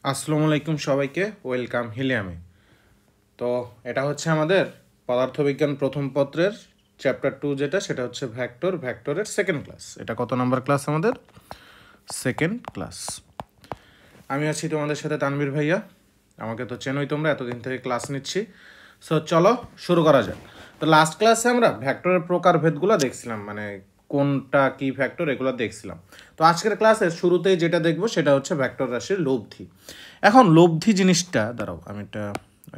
আসসালামু আলাইকুম সবাইকে, ওয়েলকাম হিলিয়ামে। তো এটা হচ্ছে আমাদের পদার্থবিজ্ঞান প্রথম পত্রের চ্যাপ্টার 2, যেটা সেটা হচ্ছে ভ্যাক্টরের সেকেন্ড ক্লাস। এটা কত নাম্বার ক্লাস? আমাদের সেকেন্ড ক্লাস। আমি আছি তোমাদের সাথে তানভীর ভাইয়া। আমাকে তো চেনোই তোমরা, এতদিন থেকে ক্লাস নিচ্ছি। সো চলো শুরু করা যাক। তো লাস্ট ক্লাসে আমরা ভ্যাক্টরের প্রকারভেদগুলো দেখছিলাম, মানে কোনটা কি ভ্যাক্টর এগুলো দেখছিলাম। তো আজকের ক্লাসের শুরুতেই যেটা দেখবো সেটা হচ্ছে ভ্যাক্টর রাশির লব্ধি। এখন লব্ধি জিনিসটা, দাঁড়াও আমি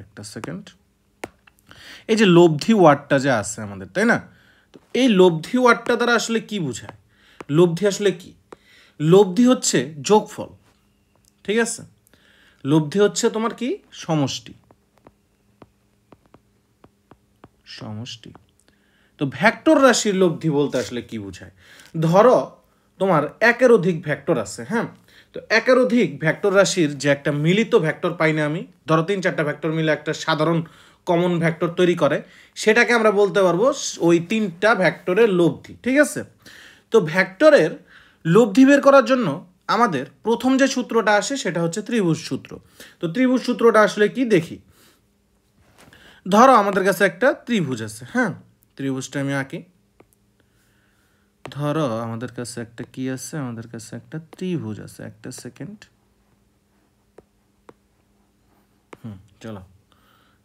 একটা সেকেন্ড, এই যে লব্ধি ওয়ার্ডটা যে আছে আমাদের, তাই না? তো এই লব্ধি ওয়ার্ডটা দ্বারা আসলে কি বোঝায়? লব্ধি আসলে কি? লব্ধি হচ্ছে যোগফল, ঠিক আছে? লব্ধি হচ্ছে তোমার কি? সমষ্টি। সমষ্টি। তো ভ্যাক্টর রাশির লব্ধি বলতে আসলে কি বোঝায়? ধরো তোমার একের অধিক ভ্যাক্টর আছে, হ্যাঁ? তো একের অধিক ভ্যাক্টর রাশির যে একটা মিলিত ভ্যাক্টর পাই না আমি, ধরো 3-4টা ভ্যাক্টর মিলে একটা সাধারণ কমন ভ্যাক্টর তৈরি করে, সেটাকে আমরা বলতে পারবো ওই 3টা ভ্যাক্টরের লব্ধি, ঠিক আছে? তো ভ্যাক্টরের লব্ধি বের করার জন্য আমাদের প্রথম যে সূত্রটা আসে সেটা হচ্ছে ত্রিভুজ সূত্র। তো ত্রিভুজ সূত্রটা আসলে কি দেখি। ধরো আমাদের কাছে একটা ত্রিভুজ আছে, হ্যাঁ? ত্রিভুজটা আমি আঁকি। ধরো আমাদের কাছে একটা কি আছে? আমাদের কাছে একটা ত্রিভুজ আছে। একটা সেকেন্ড। চলো,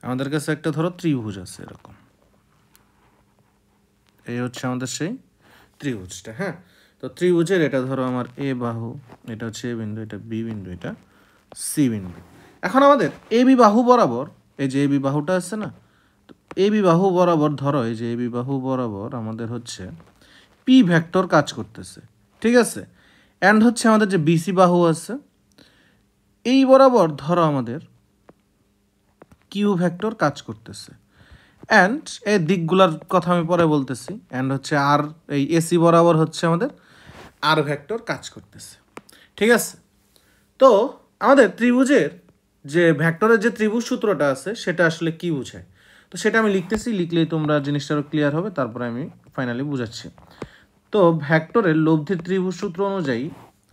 আমাদের কাছে একটা ধরো ত্রিভুজ আছে এরকম। এই হচ্ছে আমাদের সেই ত্রিভুজটা, হ্যাঁ? তো ত্রিভুজের এটা ধরো আমার এ বাহু, এটা হচ্ছে এ বিন্দু, এটা বি বিন্দু, এটা সি বিন্দু। এখন আমাদের এ বি বাহু বরাবর, এই যে এ বি বাহুটা আছে না, তো এ বি বাহু বরাবর ধরো, এই যে এ বি বাহু বরাবর আমাদের হচ্ছে পি ভেক্টর কাজ করতেছে, ঠিক আছে? অ্যান্ড হচ্ছে আমাদের যে বিসি বাহু আছে, এই বরাবর ধরো আমাদের কিউ ভেক্টর কাজ করতেছে। অ্যান্ড এই দিকগুলোর কথা আমি পরে বলতেছি। অ্যান্ড হচ্ছে আর এই এসি বরাবর হচ্ছে আমাদের আর ভেক্টর কাজ করতেছে, ঠিক আছে? তো আমাদের ত্রিভুজের যে ভেক্টরের যে ত্রিভুজ সূত্রটা আছে সেটা আসলে কি বোঝায়, তো সেটা আমি লিখতেছি, লিখলেই তোমরা জিনিসটা আরও ক্লিয়ার হবে, তারপরে আমি ফাইনালি বুঝাচ্ছি। তো ভেক্টরের লব্ধির ত্রিভুজ সূত্র অনুযায়ী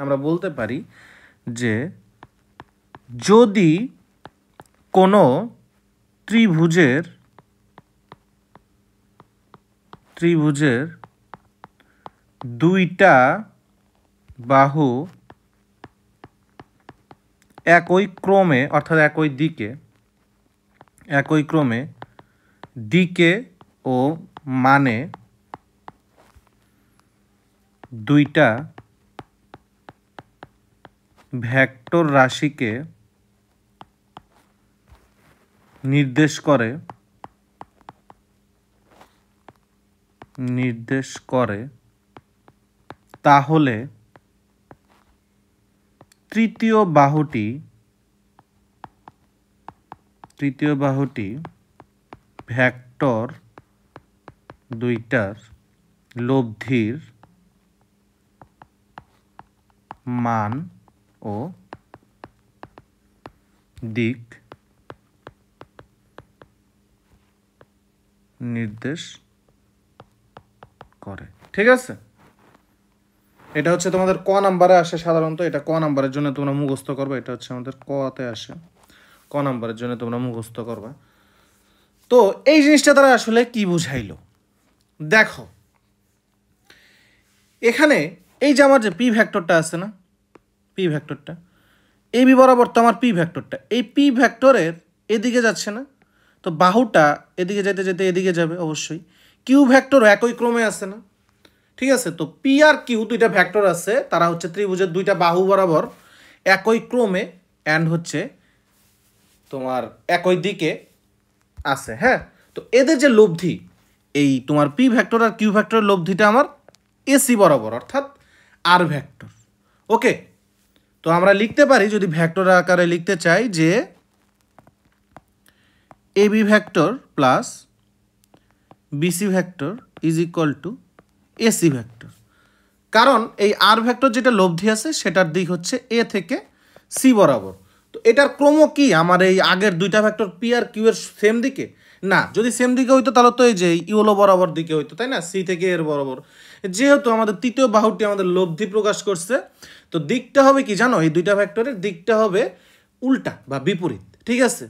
আমরা বলতে পারি যে যদি কোনো ত্রিভুজের দুইটা বাহু একই ক্রমে, অর্থাৎ একই ক্রমে দিকে ও মানে দুইটা ভেক্টর রাশিকে নির্দেশ করে তাহলে তৃতীয় বাহুটি ভেক্টর দুইটার লব্ধির মান ও দিক নির্দেশ করে, ঠিক আছে? এটা হচ্ছে তোমাদের ক নাম্বারে আসে সাধারণত। এটা ক নাম্বারের জন্য তোমরা মুখস্থ করবে। এটা হচ্ছে আমাদের কতে আসে, ক নাম্বারের জন্য তোমরা মুখস্থ করবে। তো এই জিনিসটা তারা আসলে কি বুঝাইলো দেখো। এখানে এই যে আমার যে পি ভেক্টরটা আছে না, পি ভেক্টরটা এই বি বরাবর তো আমার পি ভেক্টরটা, এই পি ভেক্টরের এদিকে যাচ্ছে না, তো বাহুটা এদিকে যেতে যেতে এদিকে যাবে অবশ্যই। কিউ ভেক্টর একই ক্রমে আছে না, ঠিক আছে? তো পি আর কিউ দুইটা ভেক্টর আছে, তারা হচ্ছে ত্রিভুজের দুইটা বাহু বরাবর একই ক্রমে অ্যান্ড হচ্ছে তোমার একই দিকে আছে, হ্যাঁ? তো এদের যে লব্ধি, এই তোমার পি ভেক্টর আর কিউ ভেক্টরের লব্ধিটা আমার এসি বরাবর, অর্থাৎ আর ভেক্টর। ওকে, তো আমরা লিখতে পারি, যদি ভেক্টর আকারে লিখতে চাই, যে A B vector plus BC vector is equal to AC vector. কারণ এই আর ভেক্টর যেটা লব্ধি আছে সেটার দিক হচ্ছে এ থেকে সি বরাবর। তো এটার ক্রম কি আমার এই আগের দুইটা ভেক্টর পি আর কিউ এর সেম দিকে? না, যদি সেম দিকে হইতো তাহলে তো এই যে ইউলো বরাবর দিকে হইতো, তাই না? সি থেকে এর বরাবর। যেহেতু আমাদের তৃতীয় বাহুটি আমাদের লব্ধি প্রকাশ করছে, তো দিকটা হবে কি জানো? এই দুইটা ভেক্টরের দিকটা হবে উল্টা বা বিপরীত, ঠিক আছে?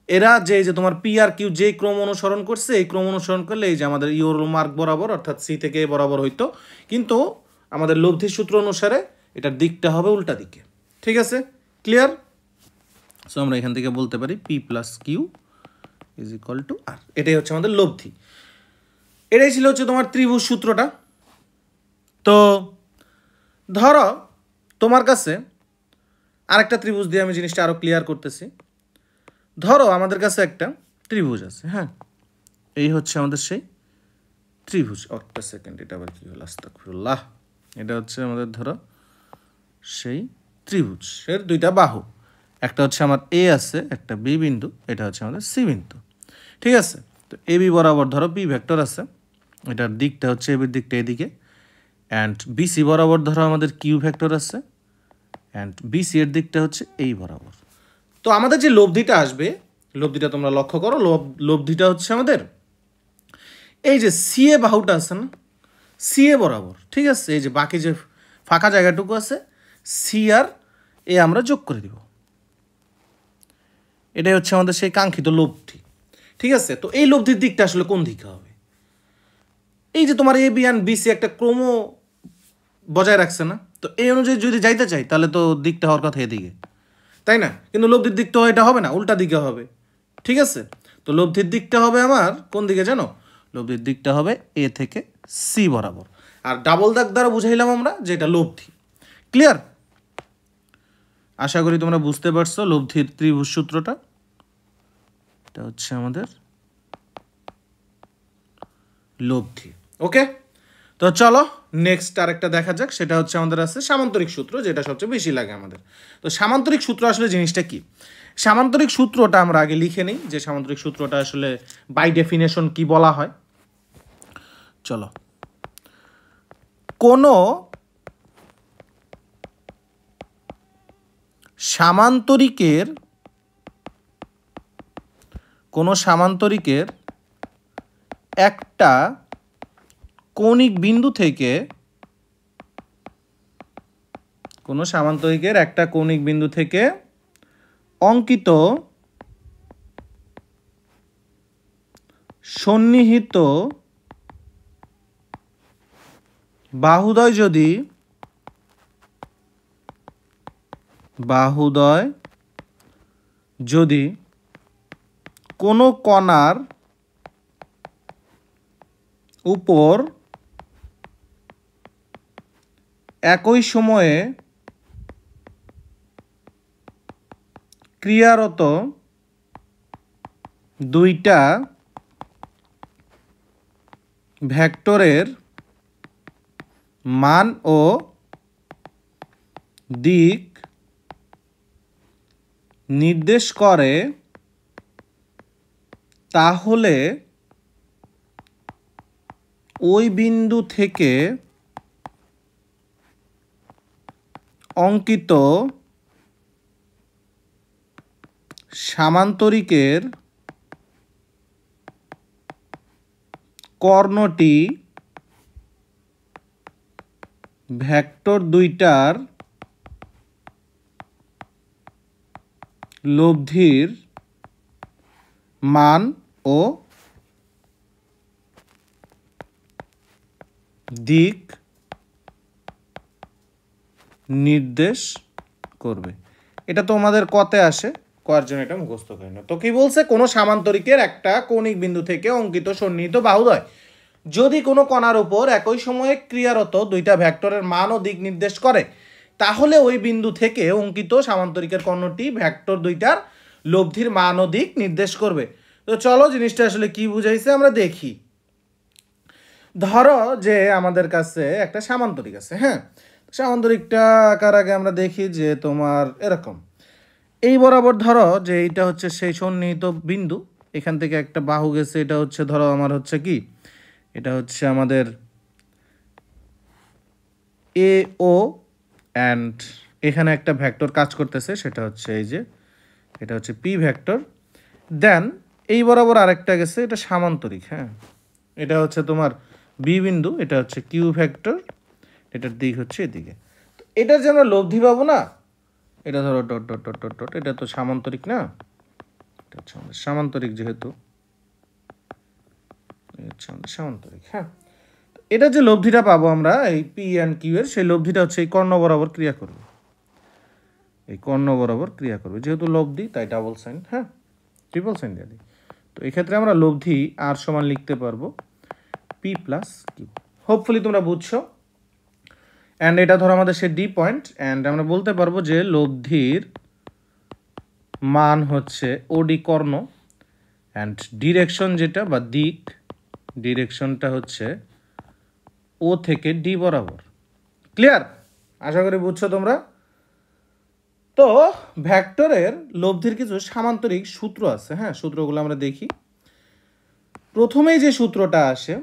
এরা যে তোমার পি আর কিউ যে ক্রম অনুসরণ করছে, এই ক্রম অনুসরণ করলে এই যে আমাদের ইউরো মার্ক বরাবর অর্থাৎ সি থেকে এ বরাবর হইতো, কিন্তু আমাদের লব্ধির সূত্র অনুসারে এটার দিকটা হবে উল্টা দিকে, ঠিক আছে? ক্লিয়ার? সো আমরা এখান থেকে বলতে পারি P plus Q is equal to R. এটাই হচ্ছে আমাদের লব্ধি। এটাই ছিল হচ্ছে তোমার ত্রিভুজ সূত্রটা। তো ধরো তোমার কাছে আরেকটা ত্রিভুজ দিয়ে আমি জিনিসটা আরও ক্লিয়ার করতেছি। ধরো আমাদের কাছে একটা ত্রিভুজ আছে, হ্যাঁ, এই হচ্ছে আমাদের সেই ত্রিভুজ। একটা সেকেন্ড, এটা আবার কি হলো? আস্তাগফিরুল্লাহ। এটা হচ্ছে আমাদের ধরো সেই ত্রিভুজ এর দুইটা বাহু, একটা হচ্ছে আমার এ আছে, একটা বি বিন্দু, এটা হচ্ছে আমাদের সি বিন্দু, ঠিক আছে? তো এ বি বরাবর ধরো পি ভেক্টর আছে, এটার দিকটা হচ্ছে এবির দিকটা এদিকে, অ্যান্ড বিসি বরাবর ধরো আমাদের কিউ ভেক্টর আছে, অ্যান্ড বিসি এর দিকটা হচ্ছে এই বরাবর। তো আমাদের যে লব্ধিটা আসবে, লব্ধিটা তোমরা লক্ষ্য করো, লব্ধিটা হচ্ছে আমাদের এই যে সি এ বাহুটা আছে না, সি এ বরাবর, ঠিক আছে? এই যে বাকি যে ফাঁকা জায়গাটুকু আছে, সি আর এ আমরা যোগ করে দিব। এটাই হচ্ছে আমাদের সেই কাঙ্ক্ষিত লব্ধি, ঠিক আছে? তো এই লব্ধির দিকটা আসলে কোন দিকে হবে? এই যে তোমার এ বি অ্যান্ড বিসি একটা ক্রম বজায় রাখছে না, তো এই অনুযায়ী যদি যাইতে চাই তাহলে তো দিকটা হওয়ার কথা এদিকে, তাই না? কিন্তু লব্ধির দিকটা এটা হবে না, উল্টা দিকে হবে, ঠিক আছে? তো লব্ধির দিকটা হবে আমার কোন দিকে জানো? লব্ধির দিকটা হবে এ থেকে সি বরাবর। আর ডাবল দাগ দ্বারা বুঝাইলাম আমরা যে এটা লব্ধি। ক্লিয়ার? আশা করি তোমরা বুঝতে পারছো লব্ধির ত্রিভুজ সূত্রটা। এটা হচ্ছে আমাদের লব্ধি। ওকে, তো চলো নেক্সট আরেকটা দেখা যাক। সেটা হচ্ছে আমাদের আছে সামান্তরিক সূত্র, যেটা সবচেয়ে বেশি লাগে আমাদের। তো সামান্তরিক সূত্র আসলে জিনিসটা কি? সামান্তরিক সূত্রটা আমরা আগে লিখে নিই যে সামান্তরিক সূত্রটা আসলে বাই ডেফিনেশন কি বলা হয়। চলো, কোনো সামান্তরিকের একটা কৌণিক বিন্দু থেকে অঙ্কিত সন্নিহিত বাহুদ্বয় যদি কোনো কণার উপর একই সময়ে ক্রিয়ারত দুইটা ভেক্টরের মান ও দিক নির্দেশ করে, তাহলে ওই বিন্দু থেকে অঙ্কিত সামান্তরিকের কর্ণটি ভেক্টর দুইটার লব্ধির মান ও দিক নির্দেশ করবে। এটা তোমাদের কতে আসে, করার জন্য এটা মুখস্থ করে না। তো কি বলছে? কোনো সামান্তরিকের একটা কৌণিক বিন্দু থেকে অঙ্কিত সন্নিহিত বাহুদ্বয় যদি কোনো কণার উপর একই সময়ে ক্রিয়ারত দুইটা ভেক্টরের মান ও দিক নির্দেশ করে, তাহলে ওই বিন্দু থেকে অঙ্কিত সামান্তরিকের কর্ণটি ভেক্টর দুইটার লব্ধির মান ও দিক নির্দেশ করবে। তো চলো জিনিসটা আসলে কি বুঝাইছে আমরা দেখি। ধরো যে আমাদের কাছে একটা সামান্তরিক আছে, হ্যাঁ, সামান্তরিকটা আঁকার আগে আমরা দেখি যে তোমার এরকম এই বরাবর ধরো যে এইটা হচ্ছে সেই সন্নিহিত বিন্দু, এখান থেকে একটা বাহু গেছে, এটা হচ্ছে ধরো আমার হচ্ছে কি, এটা হচ্ছে আমাদের এ ও, অ্যান্ড এখানে একটা ভেক্টর কাজ করতেছে, সেটা হচ্ছে এই যে এটা হচ্ছে পি ভেক্টর। দেন এই বরাবর আরেকটা গেছে, এটা সামান্তরিক, হ্যাঁ, এটা হচ্ছে তোমার বি বিন্দু, এটা হচ্ছে কিউ ভেক্টর, এটার দিক হচ্ছে এদিকে। তো এটার যে আমরা লব্ধি পাবো না, এটা ধরো dot dot dot dot dot, এটা তো সামান্তরিক না, এটা হচ্ছে আমাদের সামান্তরিক, যেহেতু হচ্ছে আমাদের সামান্তরিক। হ্যাঁ, এটা যে লব্ধিটা পাবো আমরা এই পি অ্যান্ড কিউ এর, সেই লব্ধিটা হচ্ছে এই কর্ণ বরাবর ক্রিয়া করবে, এই কর্ণ বরাবর ক্রিয়া করবে, যেহেতু লব্ধি তাই ডাবল সাইন, হ্যাঁ ট্রিপল সাইন দিয়ে দিই। তো এক্ষেত্রে আমরা লব্ধি আর সমান লিখতে পারবো পি প্লাস কিউ। হোপফুলি তোমরা বুঝছো। অ্যান্ড এটা ধরো আমাদের সে ডি পয়েন্ট, অ্যান্ড আমরা বলতে পারবো যে লব্ধির মান হচ্ছে ওডি কর্ণ, অ্যান্ড ডিরেকশন যেটা বা দিক, ডিরেকশনটা হচ্ছে ও থেকে ডি বরাবর। ক্লিয়ার? আশা করি বুঝছো তোমরা। তো ভেক্টরের লব্ধির কিছু সামান্তরিক সূত্র আছে, হ্যাঁ সূত্রগুলো আমরা দেখি। প্রথমেই যে সূত্রটা আসে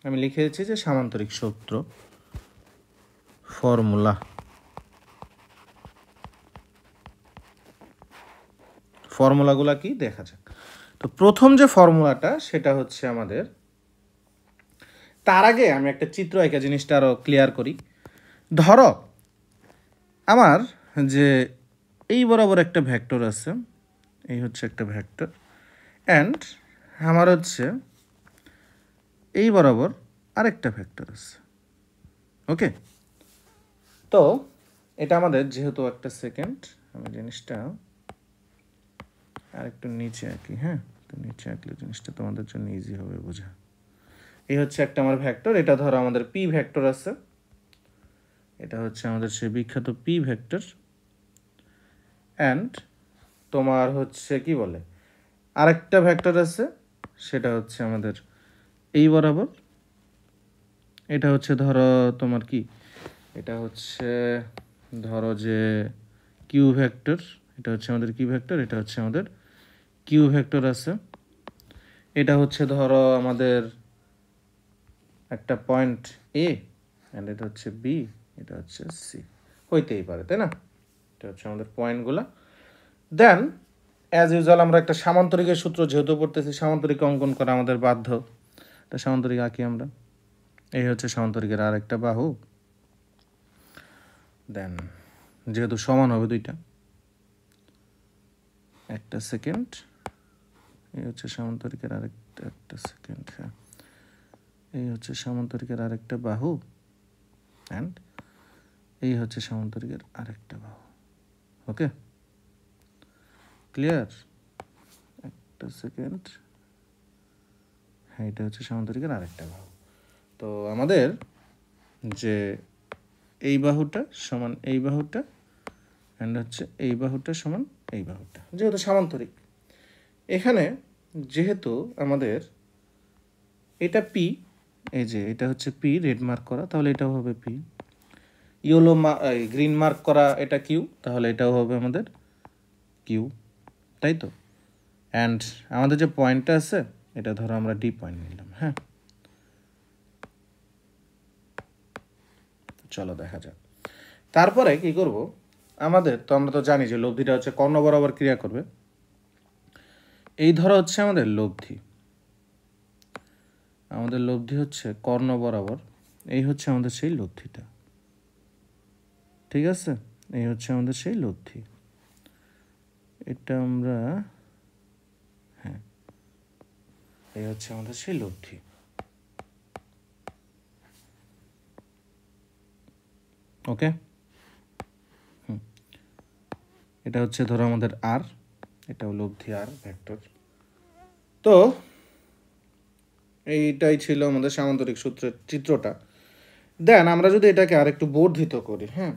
আমি লিখে দিচ্ছি যে সামান্তরিক সূত্র, ফর্মুলা। ফর্মুলাগুলা কি দেখা যাক। তো প্রথম যে ফর্মুলাটা সেটা হচ্ছে আমাদের, তার আগে আমি একটা চিত্র এঁকে জিনিসটা আরো ক্লিয়ার করি। ধরো আমার যে এই বরাবর একটা ভেক্টর আছে, এই হচ্ছে একটা ভেক্টর, অ্যান্ড আমার হচ্ছে এই বরাবর আরেকটা ভেক্টর আছে। ওকে, তো এটা আমাদের যেহেতু একটা সেকেন্ড, আমি জিনিসটা আরেকটু নিচে আঁকি, হ্যাঁ তো নিচে আঁকলে জিনিসটা তোমাদের জন্য ইজি হবে বোঝা। এই হচ্ছে একটা আমার ভেক্টর, এটা ধরো আমাদের পি ভেক্টর আছে, এটা হচ্ছে আমাদের সেই বিখ্যাত পি ভেক্টর, অ্যান্ড তোমার হচ্ছে কি বলে আরেকটা ভেক্টর আছে, সেটা হচ্ছে আমাদের এই বরাবর, এটা হচ্ছে ধরো তোমার কি, এটা হচ্ছে ধরো যে কিউ ভেক্টর, এটা হচ্ছে আমাদের কি ভেক্টর, এটা হচ্ছে আমাদের কিউ ভেক্টর আছে, এটা হচ্ছে ধরো আমাদের একটা পয়েন্ট এ, অ্যান্ড এটা হচ্ছে বি, এটা হচ্ছে সি, হইতেই পারে তাই না? এটা হচ্ছে আমাদের পয়েন্টগুলো। দেন অ্যাজ ইউজুয়াল আমরা একটা সামান্তরিকের সূত্র যেহেতু পড়তেছি, সামান্তরিক অঙ্কন করা আমাদের বাধ্য। একটা সামান্তরিক আঁকি আমরা, এই হচ্ছে সামান্তরিকের আর একটা বাহু, দেন যেহেতু সমান হবে দুইটা, একটা সেকেন্ড, এই হচ্ছে সামান্তরিকের আরেকটা, একটা সেকেন্ড, হ্যাঁ এই হচ্ছে সামান্তরিকের আরেকটা বাহু, অ্যান্ড এই হচ্ছে সামান্তরিকের আরেকটা বাহু। Okay clear? একটা সেকেন্ড, হ্যাঁ এটা হচ্ছে সামান্তরিকের আরেকটা বাহু। তো আমাদের যে এই বাহুটা সমান এই বাহুটা, অ্যান্ড হচ্ছে এই বাহুটা সমান এই বাহুটা, যেহেতু সামান্তরিক। এখানে যেহেতু আমাদের এটা পি, এই যে এটা হচ্ছে পি রেড মার্ক করা, তাহলে এটাও হবে পি, ইয়েলো গ্রিন মার্ক করা এটা কিউ, তাহলে এটাও হবে আমাদের কিউ, তাই তো? অ্যান্ড আমাদের যে পয়েন্টটা আছে এটা ধরো আমরা ডি পয়েন্ট নিলাম, হ্যাঁ চলো দেখা যাক। তারপরে কি করব আমাদের, তো আমরা তো জানি যে লব্ধিটা হচ্ছে কর্ণ বরাবর ক্রিয়া করবে। এই ধরো হচ্ছে আমাদের লব্ধি, আমাদের লব্ধি হচ্ছে কর্ণ বরাবর, এই হচ্ছে আমাদের সেই লব্ধিটা, ঠিক আছে? এই হচ্ছে আমাদের সেই লব্ধি, এটা আমরা, হ্যাঁ এই হচ্ছে আমাদের সেই লব্ধি। ওকে, এটা হচ্ছে ধরো আমাদের আর, এটাও লব্ধি আর ভেক্টর। তো এইটাই ছিল আমাদের সামান্তরিক সূত্রের চিত্রটা। দেন আমরা যদি এটাকে আর একটু বর্ধিত করি, হ্যাঁ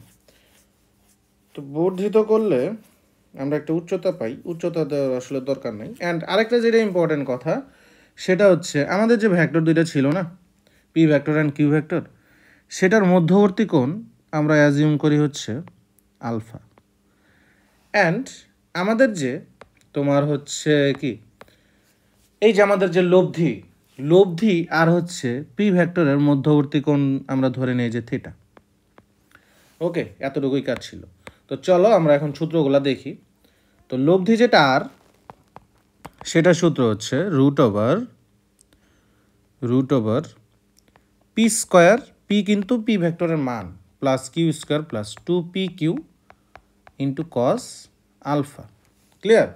তো বর্ধিত করলে আমরা একটা উচ্চতা পাই, উচ্চতা দেওয়ার আসলে দরকার নেই। অ্যান্ড আরেকটা যেটা ইম্পর্টেন্ট কথা সেটা হচ্ছে আমাদের যে ভেক্টর দুইটা ছিল না, P vector and Q vector, সেটার মধ্যবর্তী কোণ আমরা অ্যাজিউম করি হচ্ছে আলফা। অ্যান্ড আমাদের যে তোমার হচ্ছে কি, এই যে আমাদের যে লব্ধি, লব্ধি আর হচ্ছে পি ভেক্টরের মধ্যবর্তী কোণ আমরা ধরে নিই যে থিটা। ওকে, এতটুকুই কাজ ছিল। তো চলো আমরা এখন সূত্রগুলো দেখি। তো লব্ধি যেটা আর, সেটা সূত্র হচ্ছে root over P square, P কিন্তু পি ভেক্টরের মান, plus Q square plus 2pq into cos alpha. Clear?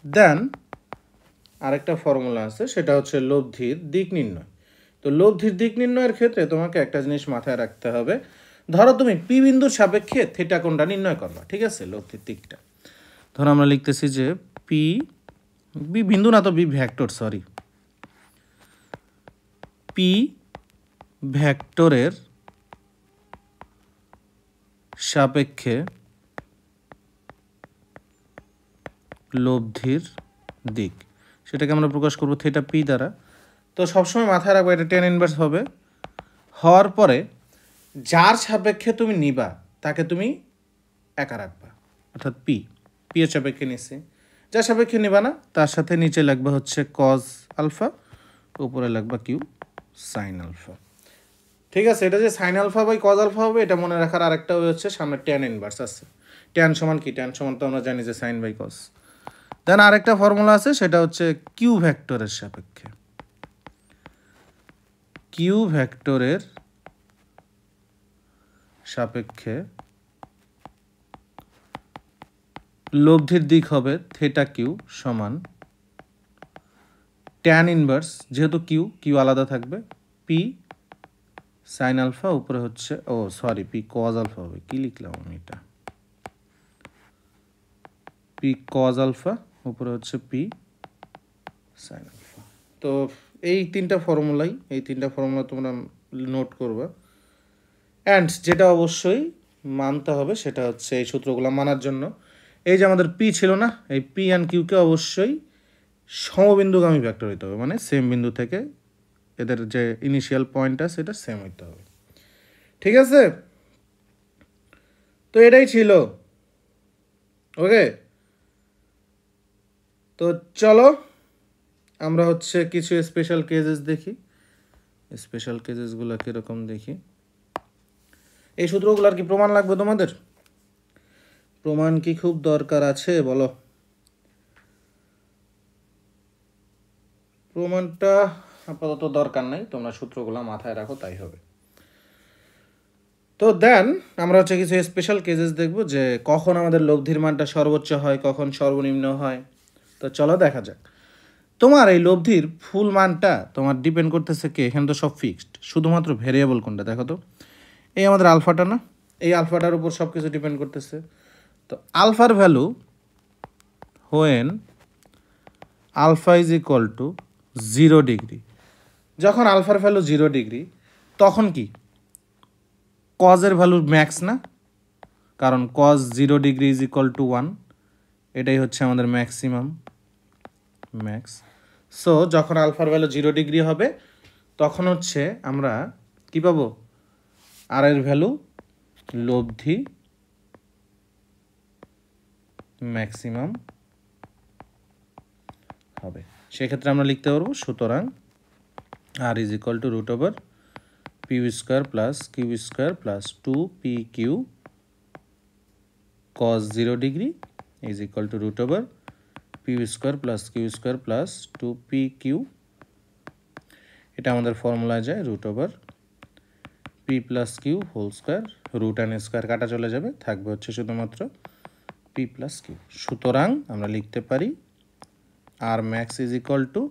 Then আরেকটা ফর্মুলা আছে, সেটা হচ্ছে লব্ধির দিক নির্ণয়। তো লব্ধির দিক নির্ণয়ের ক্ষেত্রে তোমাকে একটা জিনিস মাথায় রাখতে হবে। ধরো তুমি পি বিন্দুর সাপেক্ষে থিটা কোণটা নির্ণয় করবা, ঠিক আছে, লব্ধির দিকটা। ধরো আমরা লিখতেছি যে পি, বি বিন্দু না তো বি ভেক্টর, সরি, পি ভেক্টরের সাপেক্ষে লব্ধির দিক, সেটাকে আমরা প্রকাশ করব থিটা পি দ্বারা। তো সবসময় মাথায় রাখবো এটা টেন ইনভার্স হবে, হওয়ার পরে যার সাপেক্ষে তুমি নিবা তাকে তুমি একা রাখবা, অর্থাৎ পি, পি এর সাপেক্ষে নিচ্ছি, যার সাপেক্ষে নিবা না তার সাথে নিচে লাগবে হচ্ছে কজ আলফা, উপরে লাগবা কিউ সাইন আলফা। ঠিক আছে, এটা যে sine alpha by cos alpha হবে এটা মনে রাখার আরেকটা হচ্ছে সামনে ট্যান ইনভার্স আছে। ট্যান সমান কি? ট্যান সমান তো আমরা জানি যে সাইন বাই কজ। দেন আরেকটা ফর্মুলা আছে, সেটা হচ্ছে কিউ ভেক্টরের সাপেক্ষে, কিউ ভেক্টরের সাপেক্ষে লব্ধির দিক হবে থিটা কিউ সমান ট্যান ইনভার্স, যেহেতু কিউ কিউ আলাদা থাকবে, পি সাইন আলফা, উপরে হচ্ছে পি কজ আলফা হবে, কি লিখলাম আমি এটা, পি কজ আলফা, উপরে হচ্ছে পি সাইন আলফা। তো এই তিনটা ফর্মুলা তোমরা নোট করবা। অ্যান্ড যেটা অবশ্যই মানতে হবে সেটা হচ্ছে এই সূত্রগুলো মানার জন্য এই যে আমাদের পি ছিল না, এই পি অ্যান্ড কিউকে অবশ্যই সমবিন্দুগামী ভেক্টর হইতে হবে, মানে সেম বিন্দু থেকে এদের যে ইনিশিয়াল পয়েন্ট আছে এটা সেম হইতে হবে। ঠিক আছে, তো এটাই ছিল। ওকে, তো চলো আমরা হচ্ছে কিছু স্পেশাল কেসেস দেখি। স্পেশাল কেসেসগুলো কীরকম দেখি। এই সূত্রগুলোর কি প্রমাণ লাগবে তোমাদের? প্রমাণ কি খুব দরকার আছে বলো? প্রমাণটা আপাতত দরকার নাই, তোমরা সূত্রগুলো মাথায় রাখো তাই হবে। তো দেন আমরা হচ্ছে কিছু স্পেশাল কেসেস দেখব যে কখন আমাদের লব্ধির মানটা সর্বোচ্চ হয়, কখন সর্বনিম্ন হয়। তো চলো দেখা যাক। তোমার এই লব্ধির ফুল মানটা তোমার ডিপেন্ড করতেছে কি? এখানে তো সব ফিক্সড, শুধুমাত্র ভেরিয়েবল কোনটা দেখো তো, এই আমাদের আলফাটা না, এই আলফাটার উপর সব কিছু ডিপেন্ড করতেছে। তো আলফার value when alpha is equal to 0 degree, যখন আলফার ভ্যালু 0 ডিগ্রি তখন কি কজের ভ্যালু ম্যাক্স না, কারণ cos 0 degree is equal to 1, এটাই হচ্ছে আমাদের ম্যাক্সিমাম ম্যাক্স। সো যখন আলফার ভ্যালু 0 ডিগ্রি হবে তখন হচ্ছে আমরা কি পাবো? আর এর ভ্যালু লব্ধি ম্যাক্সিমাম হবে। সেক্ষেত্রে আমরা লিখতে পারবো সুতরাং R is equal to root over P square plus Q square plus 2 PQ cos 0 degree is equal to root over P square plus Q square plus 2PQ, এটা আমাদের ফর্মুলায় যায় root over P plus Q whole square, root and square কাটা চলে যাবে, থাকবে হচ্ছে শুধুমাত্র পি প্লাস কিউ। সুতরাং আমরা লিখতে পারি R max is equal to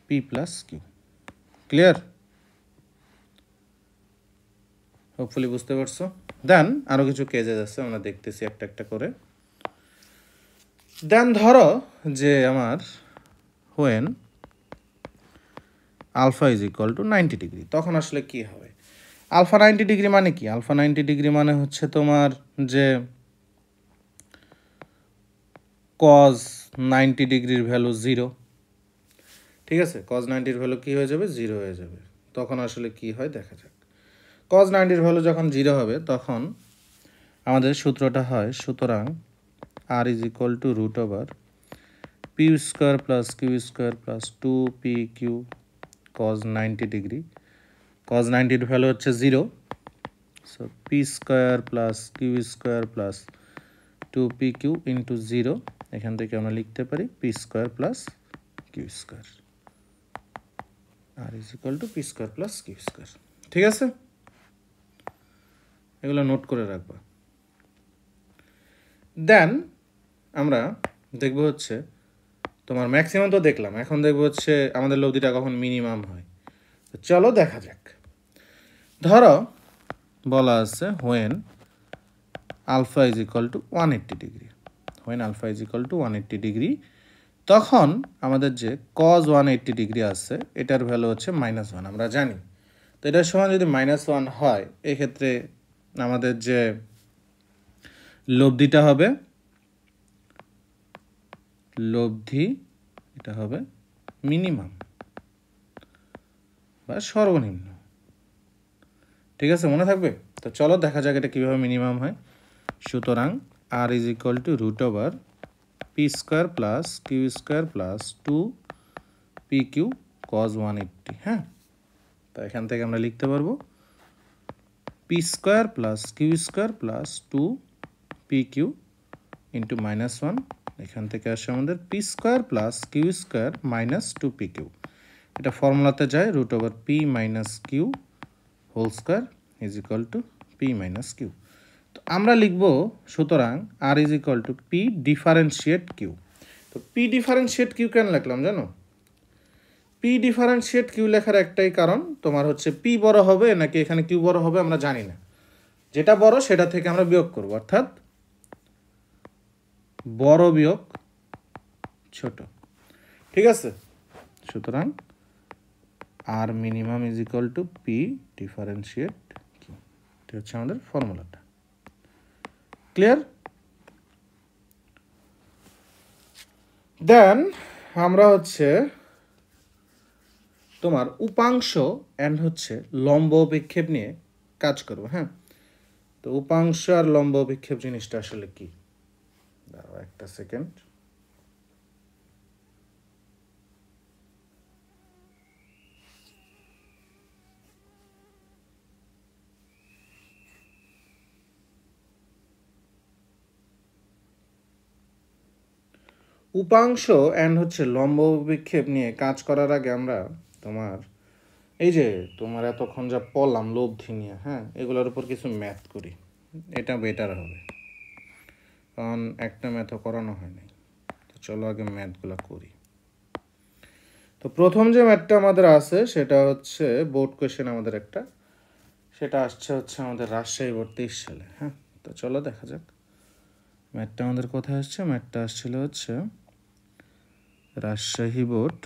P plus Q. Clear? Hopefully বুঝতে পারছো। দেন আরও কিছু কেজেস আছে, আমরা দেখতেছি একটা একটা করে। দেন ধরো যে আমার when alpha is equal to 90 degree, তখন আসলে কি হবে? আলফা 90 ডিগ্রি মানে কি? আলফা 90 ডিগ্রি মানে হচ্ছে তোমার যে কজ 90 ডিগ্রির ভ্যালু 0, ঠিক আছে, কজ 90-র ভ্যালু কী হয়ে যাবে? 0 হয়ে যাবে। তখন আসলে কি হয় দেখা যাক। কজ 90-র ভ্যালু যখন 0 হবে তখন আমাদের সূত্রটা হয় সুতরাং R is equal to root over P square plus Q square plus 2PQ cos 90 degree. Cos 90-র ভ্যালু হচ্ছে 0, so P square plus Q square plus 2PQ into 0, এখান থেকে আমরা লিখতে পারি P square plus Q square, R is equal to P square plus Q square. ঠিক আছে, এগুলো নোট করে রাখবা। দেন আমরা দেখব হচ্ছে তোমার ম্যাক্সিমাম তো দেখলাম, এখন দেখব হচ্ছে আমাদের লব্ধিটা কখন মিনিমাম হয়। তো চলো দেখা যাক। ধরো বলা আছে when alpha is equal to 180 degree, when alpha is equal to 180 degree, তখন আমাদের যে কজ 180 ডিগ্রি আছে এটার ভ্যালু হচ্ছে -1, আমরা জানি। তো এটার সমান যদি -1 হয়, এক্ষেত্রে আমাদের যে লব্ধিটা হবে, লব্ধি এটা হবে মিনিমাম বা সর্বনিম্ন। ঠিক আছে, মনে থাকবে? তো চলো দেখা যাক এটা কীভাবে মিনিমাম হয়। সুতরাং R is equal to root over P square plus Q square plus 2 PQ cos 180। হ্যাঁ, তো এখান থেকে আমরা লিখতে পারবো P square plus Q square plus 2PQ into -1, এখান থেকে আসে আমাদের P square plus Q square minus 2PQ। এটা ফর্মুলাতে যায় root over P minus Q whole square is equal to P minus Q. তো আমরা লিখব সুতরাং R is equal to P differentiate Q. তো পি ডিফারেন্সিয়েট কিউ কেন লিখলাম জানো? পি ডিফারেন্সিয়েট কিউ লেখার একটাই কারণ, তোমার হচ্ছে পি বড় হবে নাকি এখানে কিউ বড় হবে আমরা জানি না, যেটা বড় সেটা থেকে আমরা বিয়োগ করব, অর্থাৎ বড় বিয়োগ ছোট। ঠিক আছে, সুতরাং R minimum is equal to P differentiate Q, এটা হচ্ছে আমাদের ফর্মুলাটা। ক্লিয়ার? দেন আমরা হচ্ছে তোমার উপাংশ অ্যান্ড হচ্ছে লম্ব অভিক্ষেপ নিয়ে কাজ করবো। হ্যাঁ, তো উপাংশ আর লম্ব অভিক্ষেপ জিনিসটা আসলে কি? দাঁড়াও একটা সেকেন্ড। উপাংশ অ্যান্ড হচ্ছে লম্ব অভিক্ষেপ নিয়ে কাজ করার আগে আমরা তোমার এই যে তোমার এতক্ষণ যা পড়লাম লব্ধি নিয়ে, হ্যাঁ, এগুলোর উপর কিছু ম্যাথ করি, এটা বেটার হবে, কারণ একটা ম্যাথও করানো হয়নি। তো চলো আগে ম্যাথগুলো করি। তো প্রথম যে ম্যাথটা আমাদের আছে সেটা হচ্ছে বোর্ড কোয়েশ্চেন আমাদের একটা, সেটা আসছে হচ্ছে আমাদের রাজশাহী বোর্ড 23 সালে। হ্যাঁ, তো চলো দেখা যাক ম্যাথটা আমাদের কোথায় আসছে। ম্যাথটা আসছিল হচ্ছে রাজশাহী বোর্ড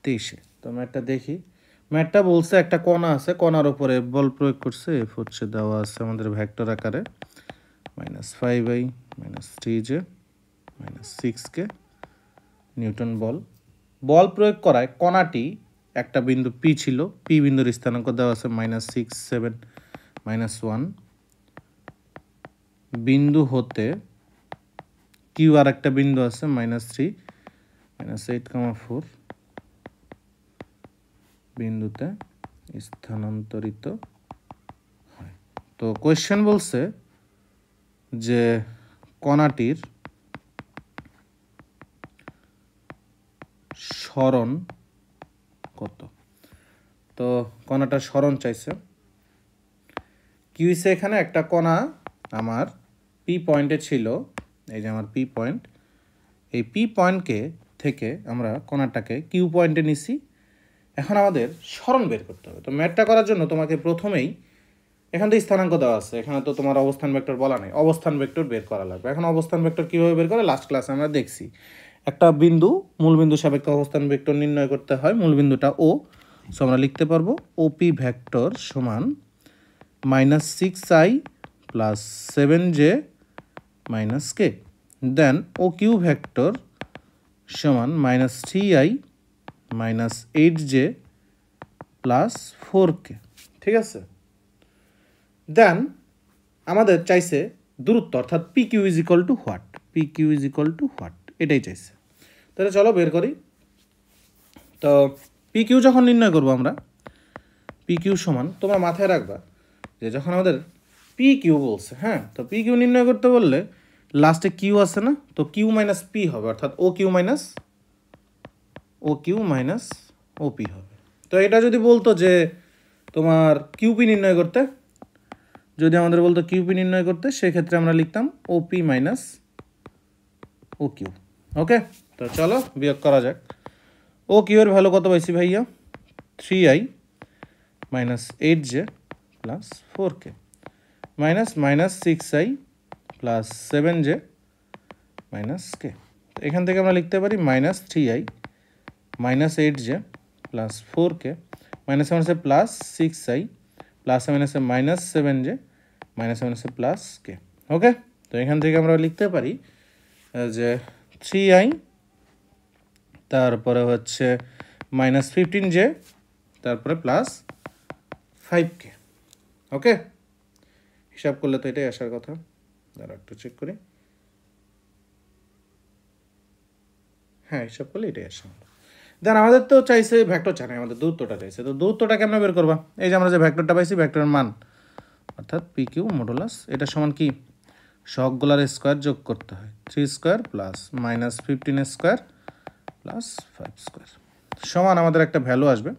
23-এ। তো ম্যাথটা দেখি। ম্যাথটা বলছে একটা কণা আছে, কণার উপরে বল প্রয়োগ করছে, এফ হচ্ছে দেওয়া আছে আমাদের ভেক্টর আকারে -5i -3j -6k নিউটন বল। বল প্রয়োগ করায় কণাটি একটা বিন্দু পি ছিল, পি বিন্দুর স্থানাঙ্ক দেওয়া আছে -6, 7, -1 বিন্দু হতে কিউ আর একটা বিন্দু আছে -3, -8, 4 বিন্দুতে স্থানান্তরিত হয়। তো কোয়েশ্চেন বলছে যে কণাটির সরণ কত। তো কণাটার সরণ চাইছে। কি হয়েছে, এখানে একটা কণা আমার পি পয়েন্টে ছিল, এই যে আমার পি পয়েন্ট, এই পি পয়েন্টকে থেকে আমরা কণাটাকে কিউ পয়েন্টে নিছি। এখন আমাদের সরণ বের করতে হবে। তো ম্যাথটা করার জন্য তোমাকে প্রথমেই এখান থেকে স্থানাঙ্ক দেওয়া আছে, এখানে তো তোমার অবস্থান ভেক্টর বলা নেই, অবস্থান ভেক্টর বের করা লাগবে। এখন অবস্থান ভেক্টর কীভাবে বের করে লাস্ট ক্লাসে আমরা দেখছি। একটা বিন্দু মূল বিন্দু সাপেক্ষে অবস্থান ভেক্টর নির্ণয় করতে হয়, মূল বিন্দুটা ও। সো আমরা লিখতে পারবো ওপি ভেক্টর সমান -6i + 7j - k। দেন ও কিউ ভেক্টর সমান -3i - 8j + 4k। ঠিক আছে, দেন আমাদের চাইছে দূরত্ব, অর্থাৎ P Q is equal to what, P Q is equal to what, এটাই চাইছে। তাহলে চলো বের করি। তো পি কিউ যখন নির্ণয় করবো আমরা, পি কিউ সমান, তোমরা মাথায় রাখবা যে যখন আমাদের পি কিউ বলছে, হ্যাঁ, তো পি কিউ নির্ণয় করতে বললে লাস্টে কিউ আছে না, তো কিউ মাইনাস পি হবে, অর্থাৎ ও কিউ মাইনাস ওপি হবে। তো এটা যদি বলতো যে তোমার কিউপি নির্ণয় করতে, যদি আমাদের বলতো কিউপি নির্ণয় করতে, সেক্ষেত্রে আমরা লিখতাম ওপি মাইনাস ও কিউ। ওকে, তো চলো বিয়োগ করা যাক। ও কিউ এর ভ্যালু কত পাইছি ভাইয়া? 3i minus 8j plus 4k minus minus 6i plus 7j minus K. এখান থেকে আমরা লিখতে পারি minus 3i minus 8j plus 4k minus মাইনাসে প্লাস 6i প্লাস মাইনাসে মাইনাস 7j মাইনাস মাইনাসে প্লাস কে। ওকে, তো এখান থেকে আমরা লিখতে পারি যে 3i তারপরে হচ্ছে মাইনাস 15j তারপরে প্লাস 5k। ওকে, হিসাব করলে তো এটাই আসার কথা। দাঁড়া একটু চেক করি। হ্যাঁ, হিসাব করলে এটাই আসে। দেন আমাদের তো চাইছে ভেক্টর চাই, আমাদের দূরত্বটা চাইছে। তো দূরত্বটা কেমন বের করবা? এই যে আমরা যে ভেক্টরটা পাইছি, ভেক্টরের মান অর্থাৎ পি কিউ মডুলাস, এটা সমান কি? সবগুলার স্কোয়ার যোগ করতে হয়, 3 square plus minus 15 square plus 5 square সমান আমাদের একটা ভ্যালু আসবে।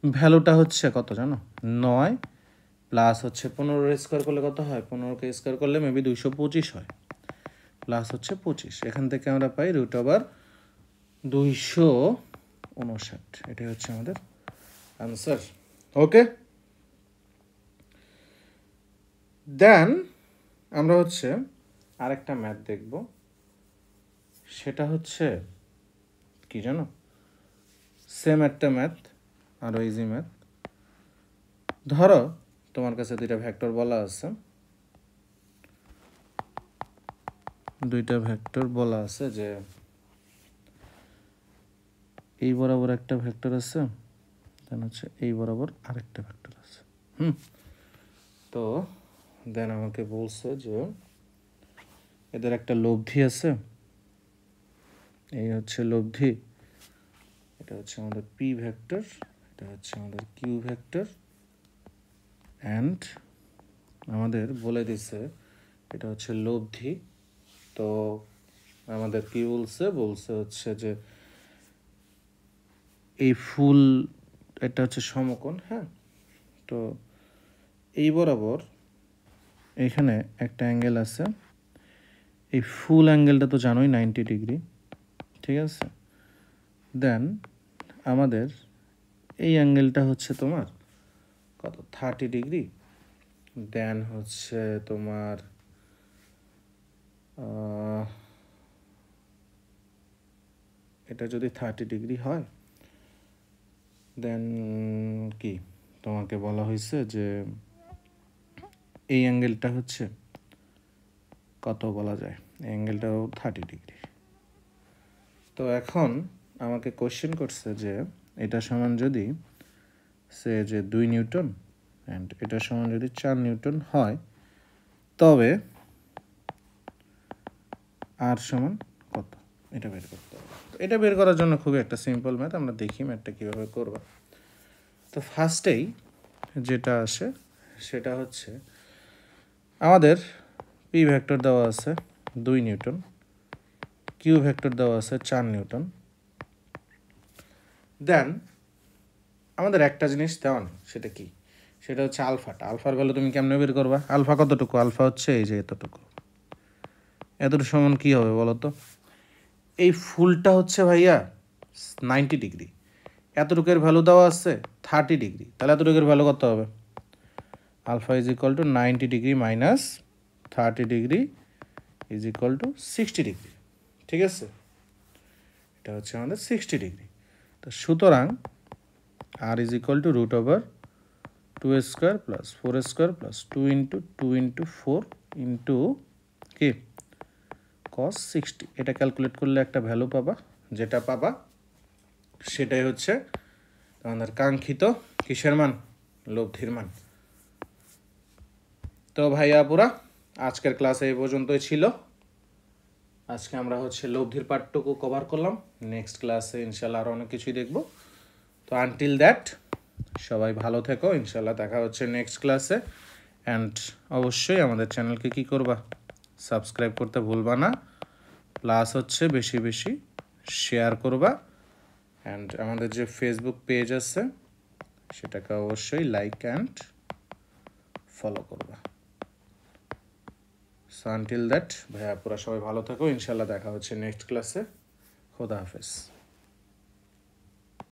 ভ্যালুটা হচ্ছে কত জানো? 9 প্লাস হচ্ছে 15 স্কোয়ার করলে কত হয়? 15কে স্কোয়ার করলে মেবি 225 হয়, প্লাস হচ্ছে 25। এখান থেকে আমরা পাই √259। এটাই হচ্ছে আমাদের আনসার। ওকে, দেন আমরা হচ্ছে আরেকটা ম্যাথ দেখব। সেটা হচ্ছে কি জানো? সেম একটা ম্যাথ, আরও ইজি ম্যাথ। ধরো তোমার কাছে দুইটা ভেক্টর বলা আছে, যে এই বরাবর একটা ভেক্টর আছে, দেন হচ্ছে এই বরাবর আরেকটা ভেক্টর আছে। তো দেন আমাকে বলছে যে এদের একটা লব্ধি আছে, এই হচ্ছে লব্ধি, এটা হচ্ছে আমাদের পি ভেক্টর, এটা হচ্ছে আমাদের কিউ ভেক্টর, অ্যান্ড আমাদের বলে দিছে এটা হচ্ছে লব্ধি। তো আমাদের কি বলছে হচ্ছে যে এই ফুল এটা হচ্ছে সমকোণ। হ্যাঁ, তো এই বরাবর এখানে একটা অ্যাঙ্গেল আছে, এই ফুল অ্যাঙ্গেলটা তো জানোই 90 ডিগ্রি, ঠিক আছে। দেন আমাদের এই অ্যাঙ্গেলটা হচ্ছে তোমার কত? 30 ডিগ্রি। দেন হচ্ছে তোমার এটা যদি 30 ডিগ্রি হয়, দেন কি তোমাকে বলা হয়েছে যে এই অ্যাঙ্গেলটা হচ্ছে কত বলা যায়? এই অ্যাঙ্গেলটাও 30 ডিগ্রি। তো এখন আমাকে কোশ্চেন করছে যে এটা সমান যদি সে যে 2 নিউটন অ্যান্ড এটা সমান যদি 4 নিউটন হয়, তবে আর সমান কত? এটা বের করতে হবে। এটা বের করার জন্য খুবই একটা সিম্পল ম্যাথ, আমরা দেখি ম্যাথটা কীভাবে করবা। তো ফার্স্টেই যেটা আসে সেটা হচ্ছে আমাদের পি ভেক্টর দেওয়া আছে 2 নিউটন, কিউ ভেক্টর দেওয়া আছে 4 নিউটন। দেন আমাদের একটা জিনিস দেওয়া নেই, সেটা কি? সেটা হচ্ছে আলফাটা। আলফার ভ্যালু তুমি কেমনে বের করবা? আলফা কতটুকু? আলফা হচ্ছে এই যে এতটুকু। এতটুকু সমান কী হবে বলো তো? এই ফুলটা হচ্ছে ভাইয়া 90 ডিগ্রি, এতটুকুর ভ্যালু দেওয়া আছে 30 ডিগ্রি, তাহলে এতটুকুর ভ্যালু কত হবে? Alpha is equal to 90 degree minus 30 degree is equal to 60 degree, ঠিক আছে। এটা হচ্ছে আমাদের 60 ডিগ্রি। তো সুতরাং R is equal to √2 square plus 4 square plus 2 × 4 into কি cos 60। এটা ক্যালকুলেট করলে একটা ভ্যালু পাবা, যেটা পাবা সেটাই হচ্ছে আমাদের কাঙ্ক্ষিত কিসের মান? লব্ধির মান। তো ভাইয়া আপুরা, আজকের ক্লাসে এই পর্যন্তই ছিল। আজকে আমরা হচ্ছে লব্ধির পার্টটুকু কভার করলাম। নেক্সট ক্লাসে ইনশাল্লাহ আরও অনেক কিছুই দেখব। তো আনটিল দ্যাট সবাই ভালো থেকো, ইনশাল্লাহ দেখা হচ্ছে নেক্সট ক্লাসে। অ্যান্ড অবশ্যই আমাদের চ্যানেলকে কি করবা? সাবস্ক্রাইব করতে ভুলবা না, প্লাস হচ্ছে বেশি বেশি শেয়ার করবা। অ্যান্ড আমাদের যে ফেসবুক পেজ আছে সেটাকে অবশ্যই লাইক অ্যান্ড ফলো করবা। সো আনটিল দ্যাট ভাইয়া পুরা সবাই ভালো থাকো, ইনশাল্লাহ দেখা হচ্ছে নেক্সট ক্লাসে। খোদা হাফেজ।